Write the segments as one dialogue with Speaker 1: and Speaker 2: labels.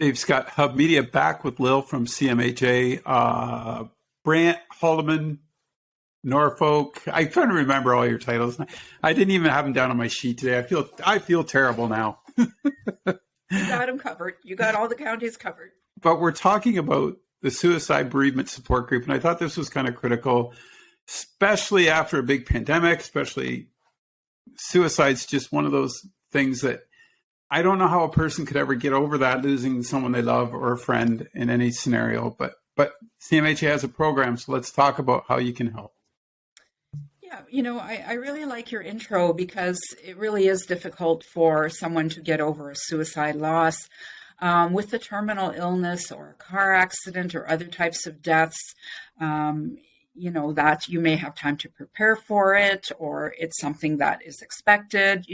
Speaker 1: Dave Scott, Hub Media, back with Lill from CMHA. Brant, Haldeman, Norfolk. I'm trying to remember all your titles. I didn't even have them down on my sheet today. I feel terrible now.
Speaker 2: You got them covered. You got all the counties covered.
Speaker 1: But we're talking about the Suicide Bereavement Support Group, and I thought this was kind of critical, especially after a big pandemic, especially suicide's just one of those things that I don't know how a person could ever get over that, losing someone they love or a friend in any scenario. But CMHA has a program, so let's talk about how you can help.
Speaker 2: Yeah, I really like your intro because it really is difficult for someone to get over a suicide loss. With a terminal illness or a car accident or other types of deaths, that you may have time to prepare for it, or it's something that is expected,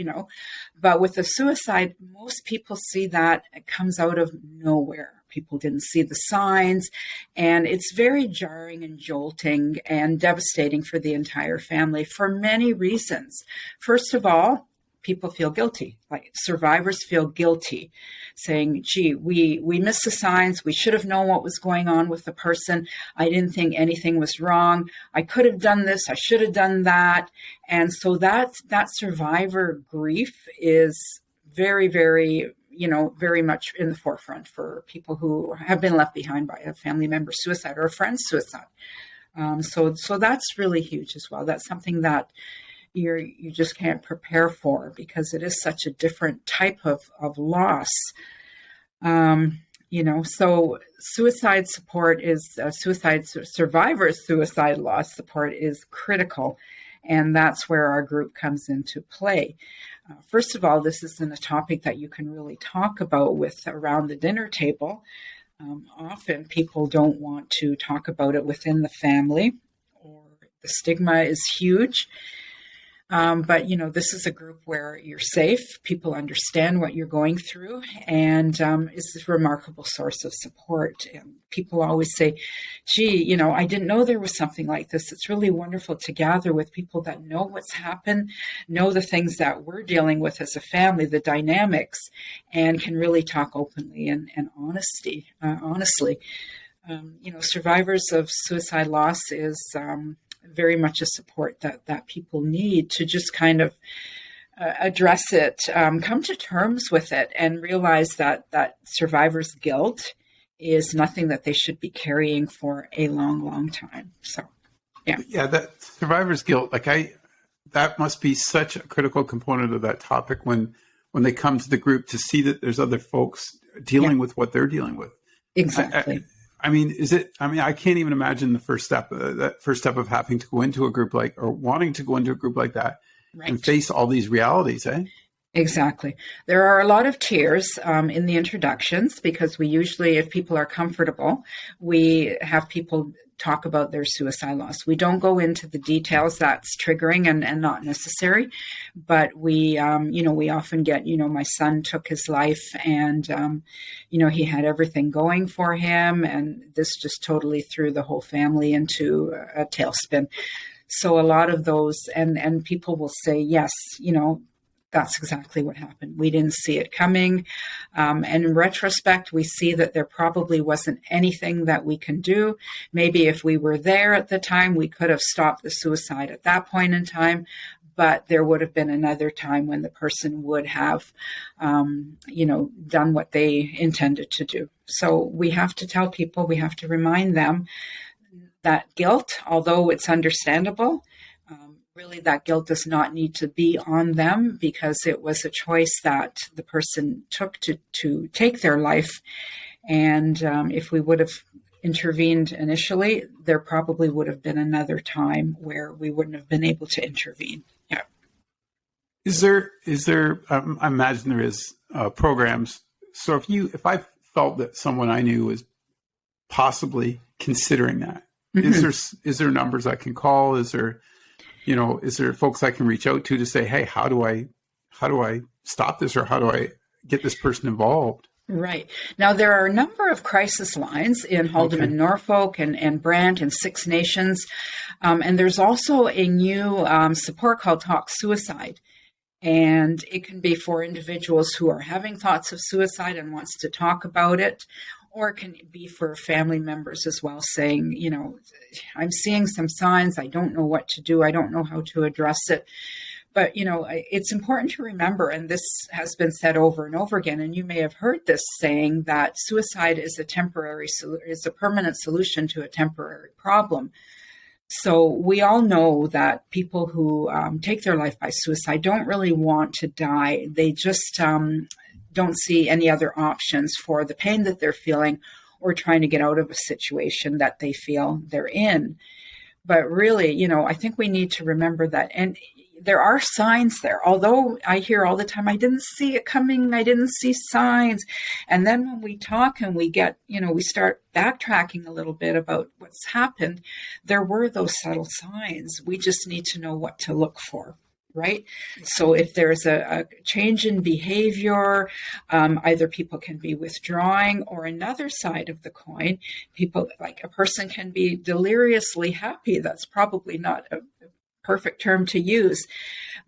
Speaker 2: But with a suicide, most people see that it comes out of nowhere. People didn't see the signs, and it's very jarring and jolting and devastating for the entire family for many reasons. First of all, people feel guilty, like survivors feel guilty, saying, gee, we missed the signs. We should have known what was going on with the person. I didn't think anything was wrong. I could have done this. I should have done that. And so that survivor grief is very, very, very much in the forefront for people who have been left behind by a family member suicide or a friend's suicide. So that's really huge as well. That's something that you just can't prepare for because it is such a different type of loss. So suicide support is survivors suicide loss support is critical. And that's where our group comes into play. First of all, this isn't a topic that you can really talk about with around the dinner table. Often people don't want to talk about it within the family, or the stigma is huge. But this is a group where you're safe. People understand what you're going through, and it's a remarkable source of support. And people always say, gee, I didn't know there was something like this. It's really wonderful to gather with people that know what's happened, know the things that we're dealing with as a family, the dynamics, and can really talk openly and honestly. Survivors of suicide loss is very much a support that people need to just kind of address it, come to terms with it, and realize that survivor's guilt is nothing that they should be carrying for a long, long time. So, yeah. Yeah,
Speaker 1: that survivor's guilt, that must be such a critical component of that topic when they come to the group to see that there's other folks dealing with what they're dealing with.
Speaker 2: Exactly.
Speaker 1: I can't even imagine that first step of having to go into a group or wanting to go into a group like that, right, and face all these realities, eh?
Speaker 2: Exactly. There are a lot of tears in the introductions because we usually, if people are comfortable, we have people talk about their suicide loss. We don't go into the details that's triggering and not necessary, but we often get, my son took his life and, he had everything going for him, and this just totally threw the whole family into a tailspin. So a lot of those, and people will say, yes, that's exactly what happened. We didn't see it coming. And in retrospect, we see that there probably wasn't anything that we can do. Maybe if we were there at the time, we could have stopped the suicide at that point in time. But there would have been another time when the person would have, done what they intended to do. So we have to tell people, we have to remind them that guilt, although it's understandable, really, that guilt does not need to be on them because it was a choice that the person took to take their life. And if we would have intervened initially, there probably would have been another time where we wouldn't have been able to intervene. Yeah.
Speaker 1: Is there? I imagine there is programs. So if I felt that someone I knew was possibly considering that, mm-hmm. is there numbers I can call? Is there folks I can reach out to say, hey, how do I stop this, or how do I get this person involved?
Speaker 2: Right. Now, there are a number of crisis lines in Haldeman, Norfolk, and Brant, and Six Nations. And there's also a new support called Talk Suicide. And it can be for individuals who are having thoughts of suicide and wants to talk about it, or it can be for family members as well, saying, I'm seeing some signs. I don't know what to do. I don't know how to address it. But, it's important to remember, and this has been said over and over again, and you may have heard this saying, that suicide is a permanent solution to a temporary problem. So we all know that people who take their life by suicide don't really want to die. They just don't see any other options for the pain that they're feeling or trying to get out of a situation that they feel they're in. But really, I think we need to remember that. And there are signs there, although I hear all the time, I didn't see it coming. I didn't see signs. And then when we talk and we get, we start backtracking a little bit about what's happened, there were those subtle signs. We just need to know what to look for. Right? So if there's a change in behavior, either people can be withdrawing, or another side of the coin, a person can be deliriously happy. That's probably not a perfect term to use,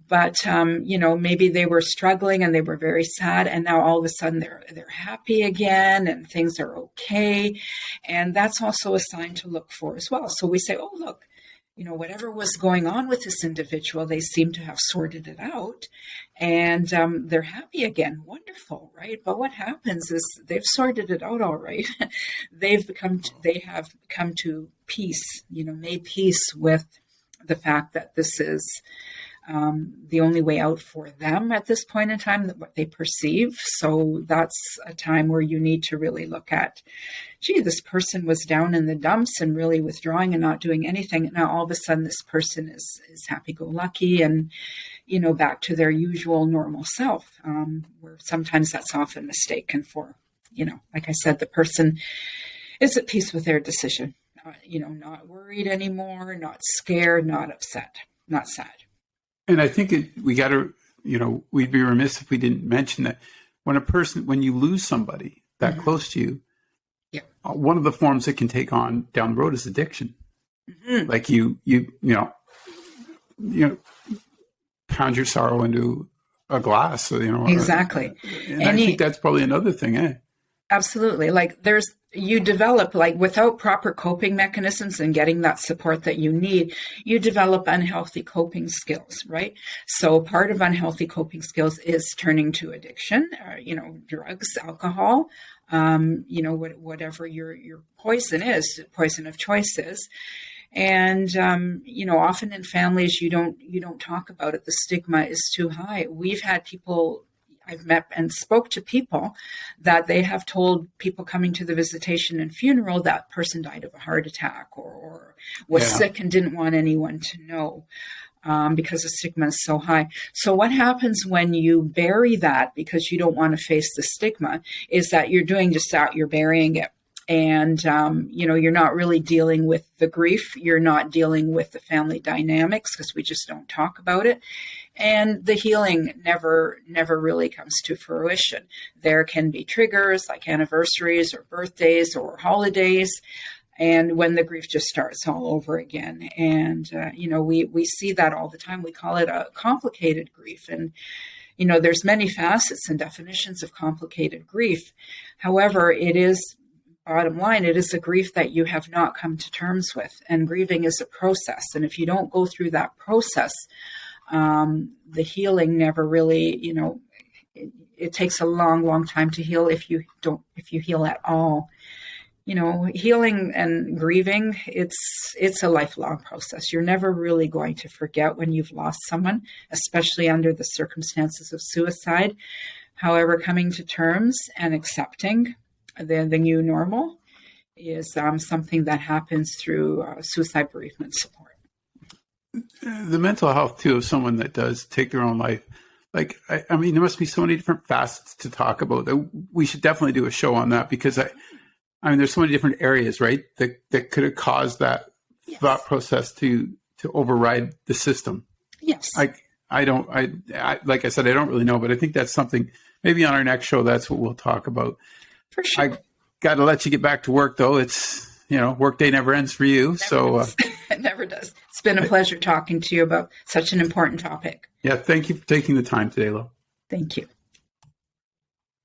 Speaker 2: but maybe they were struggling and they were very sad, and now all of a sudden they're happy again and things are okay. And that's also a sign to look for as well. So we say, oh, look, whatever was going on with this individual, they seem to have sorted it out, and they're happy again. Wonderful, right? But what happens is they've sorted it out all right. They have come to peace, made peace with the fact that this is the only way out for them at this point in time, what they perceive. So that's a time where you need to really look at, this person was down in the dumps and really withdrawing and not doing anything. Now, all of a sudden, this person is happy-go-lucky and, back to their usual normal self, where sometimes that's often mistaken for, like I said, the person is at peace with their decision, not worried anymore, not scared, not upset, not sad.
Speaker 1: And I think we got to, we'd be remiss if we didn't mention that when you lose somebody that mm-hmm. close to you,
Speaker 2: yeah.
Speaker 1: One of the forms it can take on down the road is addiction. Mm-hmm. Like you pound your sorrow into a glass,
Speaker 2: Exactly.
Speaker 1: And I think that's probably another thing, eh?
Speaker 2: Absolutely. You develop, without proper coping mechanisms and getting that support that you need, you develop unhealthy coping skills, right? So part of unhealthy coping skills is turning to addiction, drugs, alcohol, whatever your poison of choice is. And, often in families, you don't talk about it. The stigma is too high. We've had people, I've met and spoke to people that they have told people coming to the visitation and funeral that person died of a heart attack or was sick and didn't want anyone to know because the stigma is so high. So what happens when you bury that because you don't want to face the stigma is that you're doing just that, you're burying it. And, you're not really dealing with the grief. You're not dealing with the family dynamics because we just don't talk about it. And the healing never really comes to fruition. There can be triggers like anniversaries or birthdays or holidays. And when the grief just starts all over again. And, we see that all the time. We call it a complicated grief. And, there's many facets and definitions of complicated grief. However, bottom line, it is a grief that you have not come to terms with. And grieving is a process. And if you don't go through that process, the healing never really, it takes a long, long time to heal if you heal at all. Healing and grieving, it's a lifelong process. You're never really going to forget when you've lost someone, especially under the circumstances of suicide. However, coming to terms and accepting the new normal is something that happens through suicide bereavement support.
Speaker 1: The mental health, too, of someone that does take their own life. There must be so many different facets to talk about. We should definitely do a show on that because there's so many different areas, right, that could have caused that thought process to override the system.
Speaker 2: Yes.
Speaker 1: Like I like I said, I don't really know, but I think that's something maybe on our next show. That's what we'll talk about.
Speaker 2: For sure.
Speaker 1: I got to let you get back to work, though. It's work day never ends for you.
Speaker 2: It never does. It's been a pleasure talking to you about such an important topic.
Speaker 1: Yeah, thank you for taking the time today, Lill.
Speaker 2: Thank you.